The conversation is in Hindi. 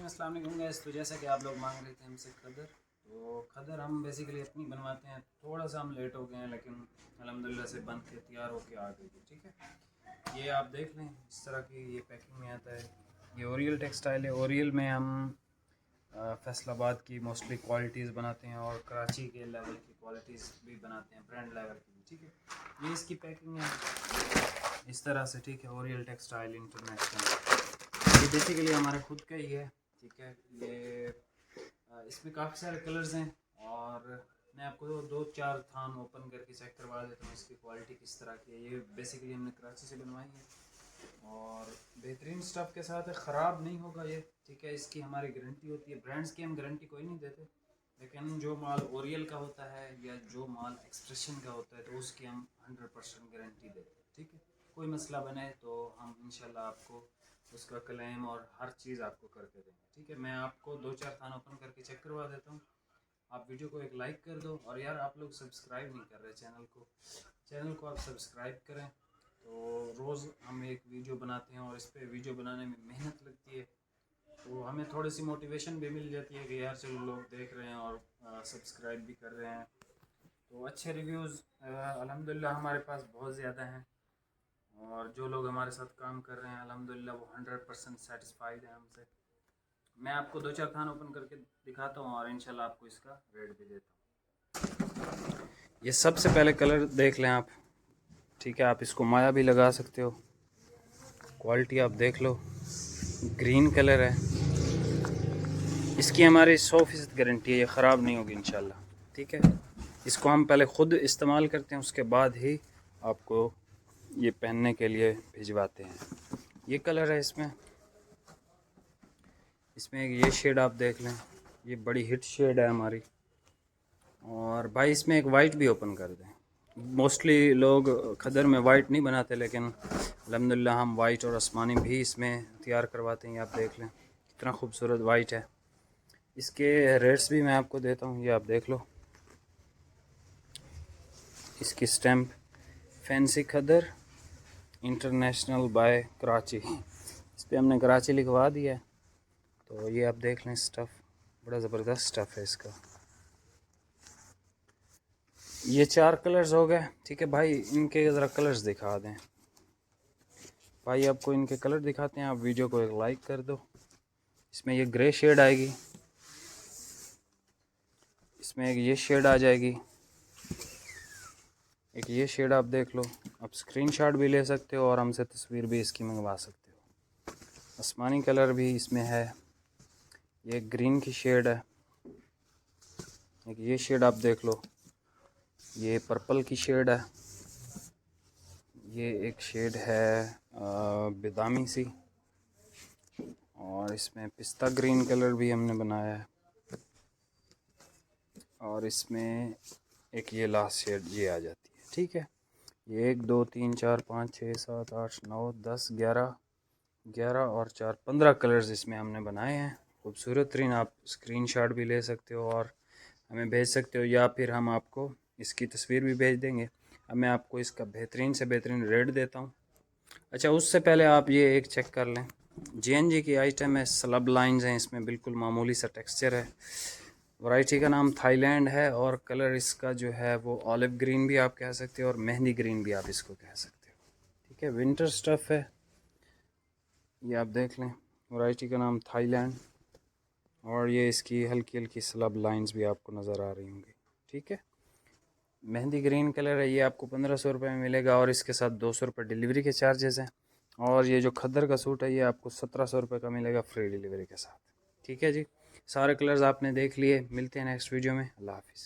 अस्सलाम वालेकुम गाइस। तो जैसा कि आप लोग मांग रहे थे हमसे खदर, तो खदर हम बेसिकली अपनी बनवाते हैं। थोड़ा सा हम लेट हो गए हैं, लेकिन अल्हम्दुलिल्लाह से बन के तैयार होके आ गई है। ठीक है, ये आप देख लें, इस तरह की ये पैकिंग में आता है। ये ओरियल टेक्सटाइल है। ओरियल में हम फैसलाबाद की मोस्टली क्वालिटीज़ बनाते हैं और कराची के लेवल की क्वालिटीज़ भी बनाते हैं, ब्रांड लेवल की भी। ठीक है, ये इसकी पैकिंग है इस तरह से। ठीक है, ओरियल टेक्सटाइल इंटरनेशनल, ये बेसिकली हमारा खुद का ही है। ठीक है, ये इसमें काफ़ी सारे कलर्स हैं और मैं आपको दो चार थान ओपन करके चेक करवा देता हूँ इसकी क्वालिटी किस तरह की है। ये बेसिकली हमने कराची से बनवाई है और बेहतरीन स्टफ़ के साथ है, ख़राब नहीं होगा ये। ठीक है, इसकी हमारी गारंटी होती है। ब्रांड्स की हम गारंटी कोई नहीं देते, लेकिन जो माल ओरियल का होता है या जो माल एक्सप्रेशन का होता है तो उसकी हम 100% गारंटी देते हैं। ठीक है, कोई मसला बने तो हम इंशाल्लाह आपको उसका क्लेम और हर चीज़ आपको करके देंगे। ठीक है, मैं आपको दो चार थान ओपन करके चेक करवा देता हूँ। आप वीडियो को एक लाइक कर दो, और यार आप लोग सब्सक्राइब नहीं कर रहे चैनल को आप सब्सक्राइब करें। तो रोज़ हम एक वीडियो बनाते हैं और इस पर वीडियो बनाने में मेहनत लगती है, तो हमें थोड़ी सी मोटिवेशन भी मिल जाती है कि यार चलो लोग देख रहे हैं और सब्सक्राइब भी कर रहे हैं। तो अच्छे रिव्यूज़ अल्हम्दुलिल्लाह हमारे पास बहुत ज़्यादा हैं, और जो लोग हमारे साथ काम कर रहे हैं अल्हम्दुलिल्लाह वो 100% सेटिस्फाइड है हमसे। मैं आपको दो चार थान ओपन करके दिखाता हूँ और इंशाल्लाह आपको इसका रेट भी देता हूँ। ये सबसे पहले कलर देख लें आप। ठीक है, आप इसको माया भी लगा सकते हो। क्वालिटी आप देख लो, ग्रीन कलर है। इसकी हमारी 100% गारंटी है, ये ख़राब नहीं होगी इंशाल्लाह। ठीक है, इसको हम पहले ख़ुद इस्तेमाल करते हैं, उसके बाद ही आपको ये पहनने के लिए भिजवाते हैं। ये कलर है इसमें एक ये शेड आप देख लें, ये बड़ी हिट शेड है हमारी। और भाई इसमें एक वाइट भी ओपन कर दें। मोस्टली लोग खदर में वाइट नहीं बनाते, लेकिन अल्हम्दुलिल्लाह हम वाइट और आसमानी भी इसमें तैयार करवाते हैं। ये आप देख लें कितना खूबसूरत वाइट है। इसके रेट्स भी मैं आपको देता हूँ, ये आप देख लो। इसकी स्टैम्प फैंसी खदर इंटरनेशनल बाय कराची, इस पर हमने कराची लिखवा दिया है। तो ये आप देख लें, स्टफ़ बड़ा ज़बरदस्त स्टफ़ है इसका। ये चार कलर्स हो गए। ठीक है भाई, इनके ज़रा कलर्स दिखा दें भाई। आपको इनके कलर दिखाते हैं, आप वीडियो को एक लाइक कर दो। इसमें ये ग्रे शेड आएगी, इसमें एक ये शेड आ जाएगी, एक ये शेड आप देख लो। आप स्क्रीनशॉट भी ले सकते हो और हमसे तस्वीर भी इसकी मंगवा सकते हो। आसमानी कलर भी इसमें है, ये ग्रीन की शेड है। एक ये शेड आप देख लो, ये पर्पल की शेड है। ये एक शेड है बादामी सी, और इसमें पिस्ता ग्रीन कलर भी हमने बनाया है। और इसमें एक ये लास्ट शेड ये आ जाती है। ठीक है, ये 1 2 3 4 5 6 7 8 9 10 11 और 4 15 कलर्स इसमें हमने बनाए हैं। खूबसूरत तरीन आप स्क्रीनशॉट भी ले सकते हो और हमें भेज सकते हो, या फिर हम आपको इसकी तस्वीर भी भेज देंगे। अब मैं आपको इसका बेहतरीन से बेहतरीन रेट देता हूँ। अच्छा, उससे पहले आप ये एक चेक कर लें, JNG की आइटम है, स्लब लाइंस हैं इसमें, बिल्कुल मामूली सा टेक्सचर है। वैरायटी का नाम थाईलैंड है और कलर इसका जो है वो ऑलिव ग्रीन भी आप कह सकते हो और मेहंदी ग्रीन भी आप इसको कह सकते हो। ठीक है, विंटर स्टफ़ है, ये आप देख लें। वैरायटी का नाम थाईलैंड, और ये इसकी हल्की हल्की स्लब लाइंस भी आपको नज़र आ रही होंगी। ठीक है, मेहंदी ग्रीन कलर है, ये आपको 1500 रुपये में मिलेगा और इसके साथ 200 रुपये डिलीवरी के चार्जेस हैं। और ये जो खद्दर का सूट है ये आपको 1700 रुपये का मिलेगा फ्री डिलीवरी के साथ। ठीक है जी, सारे कलर्स आपने देख लिए। मिलते हैं नेक्स्ट वीडियो में। अल्लाह हाफिज़।